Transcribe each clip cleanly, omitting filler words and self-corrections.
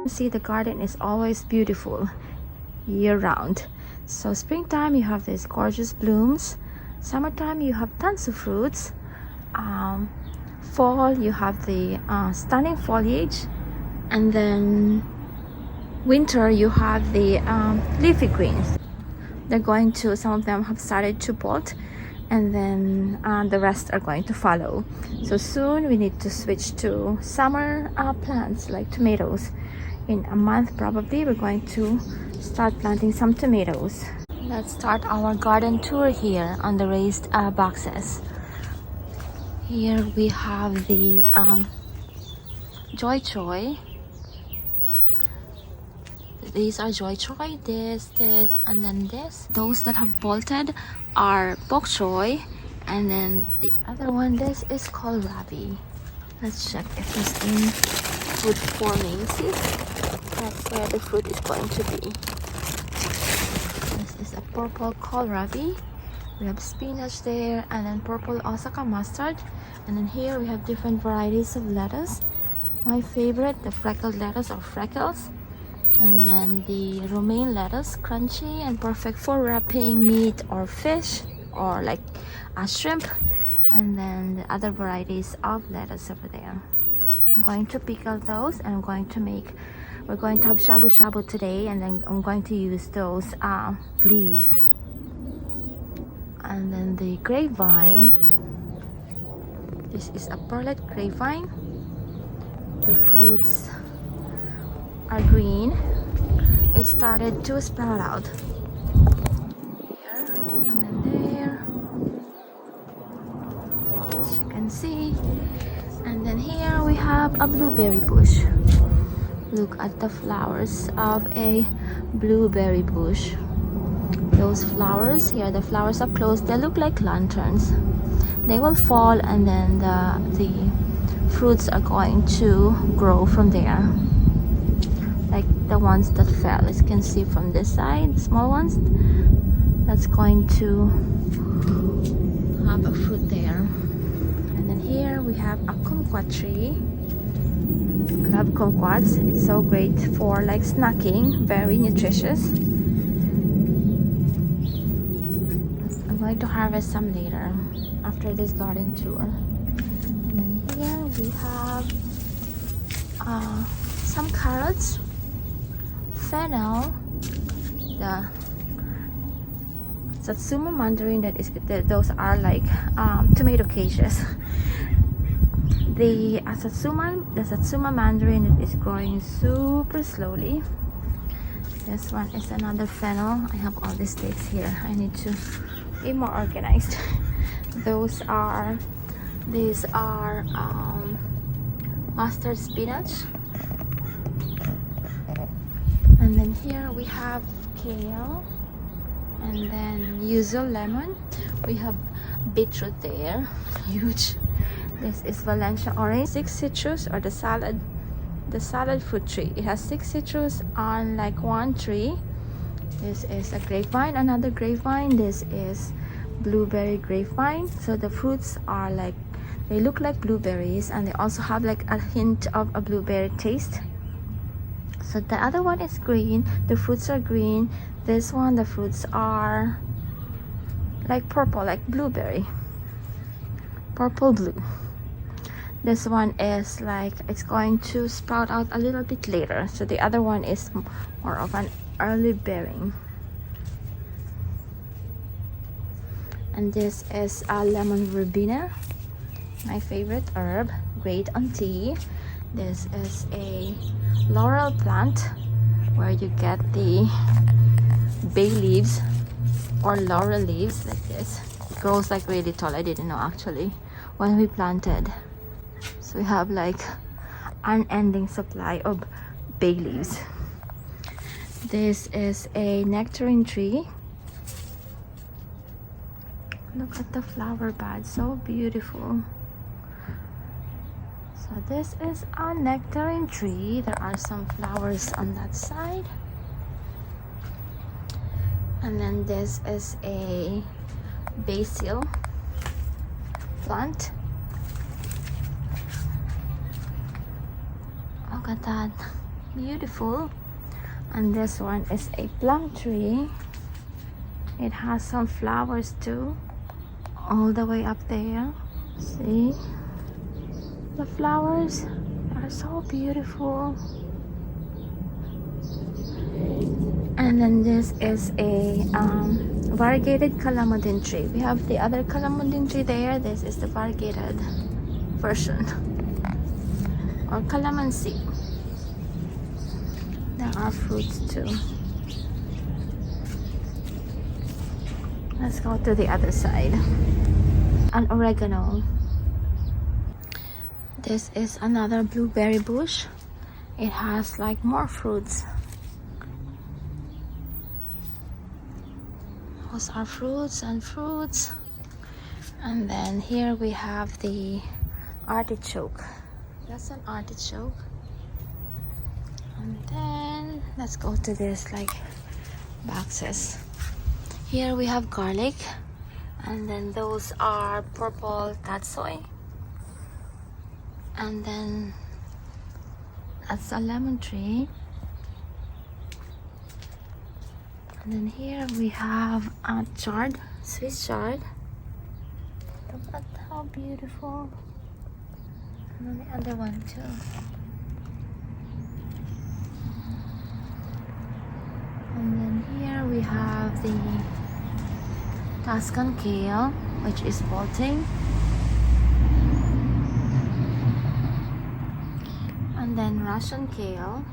see, the garden is always beautiful year round. So springtime you have these gorgeous blooms, summertime you have tons of fruits, fall you have the stunning foliage, and then winter you have the leafy greens. They're going to, some of them have started to bolt, and then the rest are going to follow. So soon we need to switch to summer plants like tomatoes. In a month probably we're going to start planting some tomatoes. Let's start our garden tour here on the raised boxes. Here we have the Joy Choy. These are Joy Choy, this, and then this. Those that have bolted are Bok Choy, and then the other one, this is called Rabi. Let's check if it's in fruit forming. See, that's where the fruit is going to be. This is a purple kohlrabi. We have spinach there, and then purple Osaka mustard, and then here we have different varieties of lettuce. My favorite, the freckled lettuce or freckles, and then the romaine lettuce, crunchy and perfect for wrapping meat or fish or like a shrimp, and then the other varieties of lettuce over there. I'm going to pickle those, and we're going to have shabu shabu today, and then I'm going to use those leaves. And then the grapevine, this is a perlet grapevine. The fruits are green. It started to sprout out here and then there, as you can see. And then here we have a blueberry bush. Look at the flowers of a blueberry bush. Those flowers here, the flowers up close, they look like lanterns. They will fall, and then the fruits are going to grow from there, like the ones that fell. As you can see from this side, the small ones, that's going to have a fruit there. And then here we have a kumquat tree. I love kumquats. It's so great for like snacking, very nutritious. I'm going to harvest some later after this garden tour. And then here we have some carrots, fennel, the satsuma mandarin, those are like tomato cages. The satsuma mandarin is growing super slowly. This one is another fennel. I have all these sticks here. I need to be more organized. These are mustard spinach. And then here we have kale, and then yuzu lemon. We have beetroot there, huge. This is Valencia orange. 6 citrus, or the salad fruit tree. It has 6 citrus on like one tree. This is a grapevine, another grapevine. This is blueberry grapevine. So the fruits are like, they look like blueberries, and they also have like a hint of a blueberry taste. So the other one is green. The fruits are green. This one, the fruits are like purple, like blueberry, purple blue. This one is like, it's going to sprout out a little bit later. So the other one is more of an early bearing. And this is a lemon verbena, my favorite herb, great on tea. This is a laurel plant where you get the bay leaves or laurel leaves like this. It grows like really tall. I didn't know actually when we planted. So we have like unending supply of bay leaves. This is a nectarine tree. Look at the flower bud, so beautiful. So this is a nectarine tree. There are some flowers on that side. And then this is a basil plant. Look at that. beautiful. And this one is a plum tree. It has some flowers too, all the way up there. See, the flowers are so beautiful. And then this is a variegated calamantin tree. We have the other calamantin tree there. This is the variegated version, or calamansi. There are fruits too. Let's go to the other side. An oregano. This is another blueberry bush. It has like more fruits. Those are fruits and fruits. And then here we have the artichoke. That's an artichoke. And then let's go to this like boxes. Here we have garlic, and then those are purple tatsoi, and then that's a lemon tree. And then here we have a chard, Swiss chard. Look at how beautiful. And then the other one too. And then here we have the Tuscan kale, which is bolting. And then Russian kale.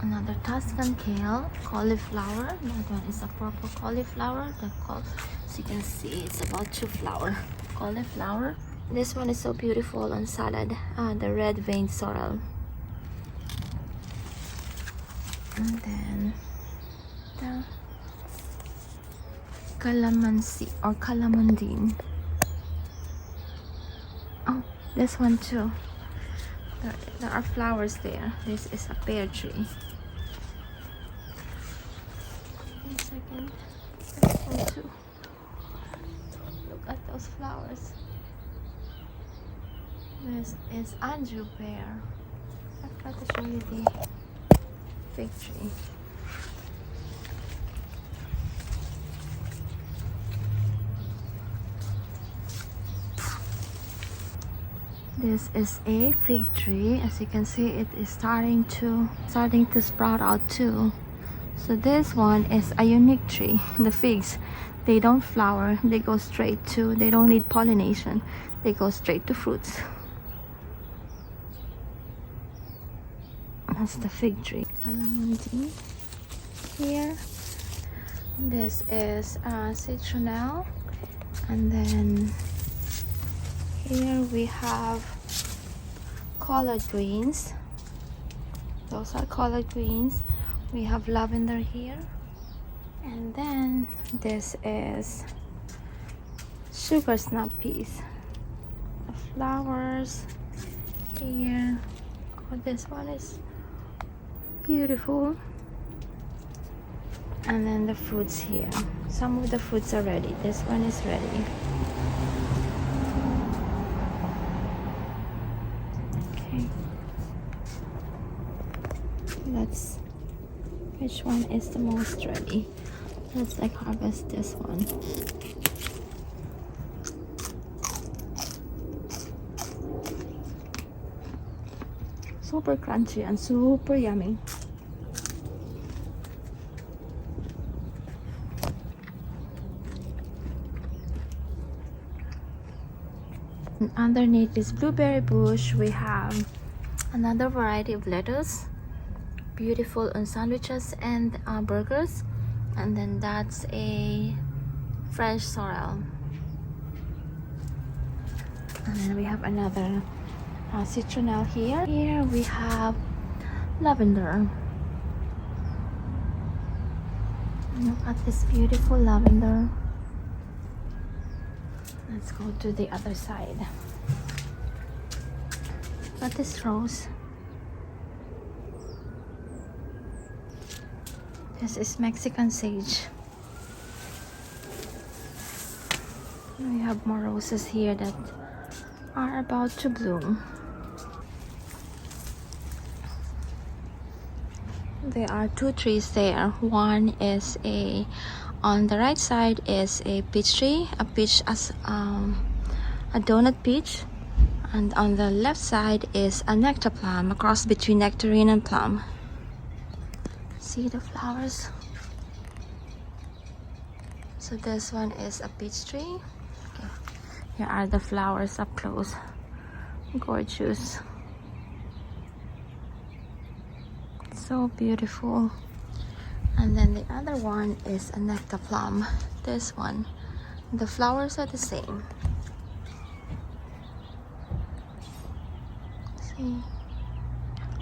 Another Tuscan kale, cauliflower. That one is a purple cauliflower. As you can see, it's about 2 flower cauliflower. This one is so beautiful on salad. The red veined sorrel. And then the calamansi or calamandine. Oh, this one too. There are flowers there. This is a pear tree. Wait a second. This one too. Look at those flowers. This is Anjou pear. I forgot to show you the fig tree. This is a fig tree. As you can see, it is starting to sprout out too. So this one is a unique tree. The figs, they don't flower. They go straight to. They don't need pollination. They go straight to fruits. That's the fig tree. Calamansi here. This is citronelle, and then here we have collard greens. Those are collard greens. We have lavender here, and then this is sugar snap peas. The flowers here. Oh, this one is beautiful. And then the fruits here. Some of the fruits are ready. This one is ready. Okay. Which one is the most ready? Let's like harvest this one. Super crunchy and super yummy. And underneath this blueberry bush, we have another variety of lettuce, beautiful on sandwiches and burgers. And then that's a French sorrel. And then we have another citronelle here. Here we have lavender. Look at this beautiful lavender. Let's go to the other side. Look at this rose. This is Mexican sage. We have more roses here that are about to bloom. There are two trees there. One is on the right side is a peach tree, a peach as a donut peach, and on the left side is a nectar plum, a cross between nectarine and plum. See the flowers? So this one is a peach tree. Okay. Here are the flowers up close. Gorgeous. So beautiful. And then the other one is a nectar plum. This one, the flowers are the same. See,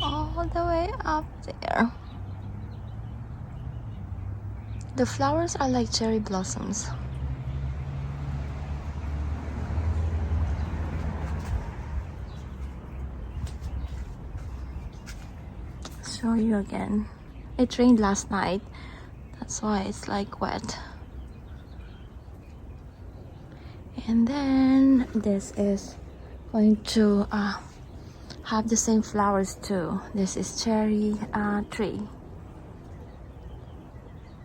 all the way up there. The flowers are like cherry blossoms. Show you again. It rained last night, that's why it's like wet. And then this is going to have the same flowers too. This is cherry tree.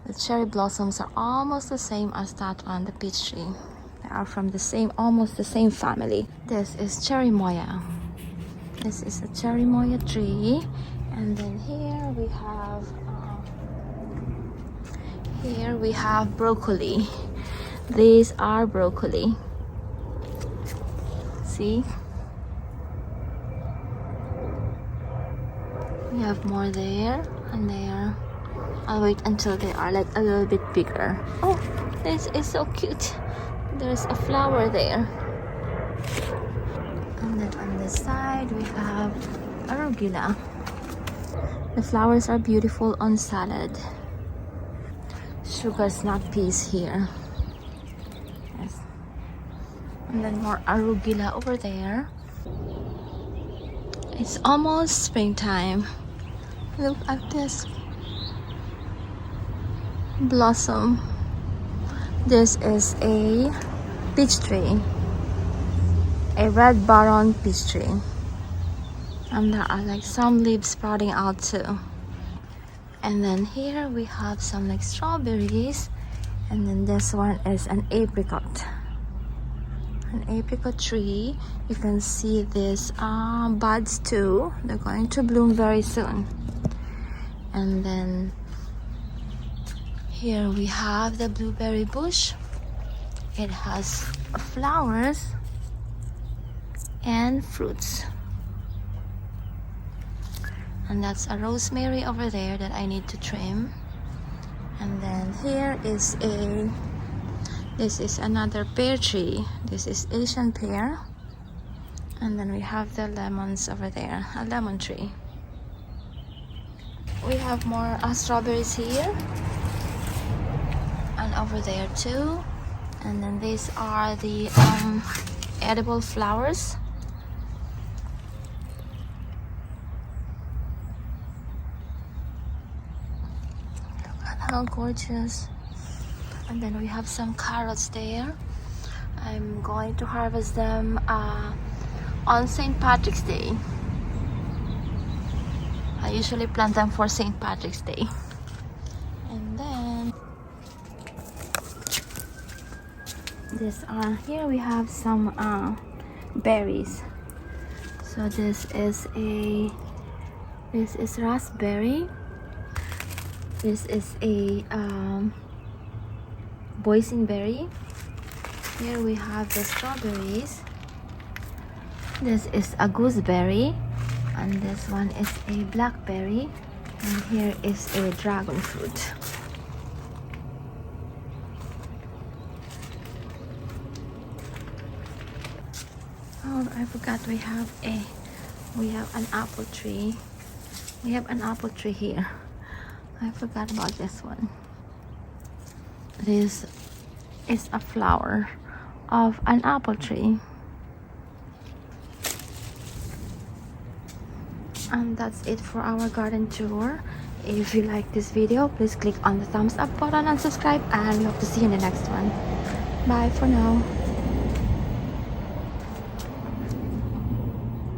The cherry blossoms are almost the same as that one, the peach tree. They are from the same, almost the same family. This is cherry moya. This is a cherry moya tree. And then here we have broccoli. These are broccoli. See? We have more there and there. I'll wait until they are like a little bit bigger. Oh, this is so cute. There's a flower there. And then on this side we have arugula. The flowers are beautiful on salad. Sugar snap peas here. Yes. And then more arugula over there. It's almost springtime. Look at this blossom. This is a peach tree, a red baron peach tree, and there are like some leaves sprouting out too. And then here we have some like strawberries, and then this one is an apricot tree. You can see these buds too. They're going to bloom very soon. And then here we have the blueberry bush. It has flowers and fruits. And that's a rosemary over there that I need to trim. And then here is this is another pear tree. This is Asian pear. And then we have the lemons over there, a lemon tree. We have more strawberries here and over there too. And then these are the edible flowers. Look at how gorgeous. And then we have some carrots there. I'm going to harvest them on St. Patrick's Day. I usually plant them for St. Patrick's Day. And then here we have some berries. So this is raspberry. This is a boysenberry. Here we have the strawberries. This is a gooseberry, and this one is a blackberry, and here is a dragon fruit. Oh, I forgot we have an apple tree. We have an apple tree here. I forgot about this one. This is a flower of an apple tree. And that's it for our garden tour. If you like this video, please click on the thumbs up button and subscribe, and we hope to see you in the next one. Bye for now.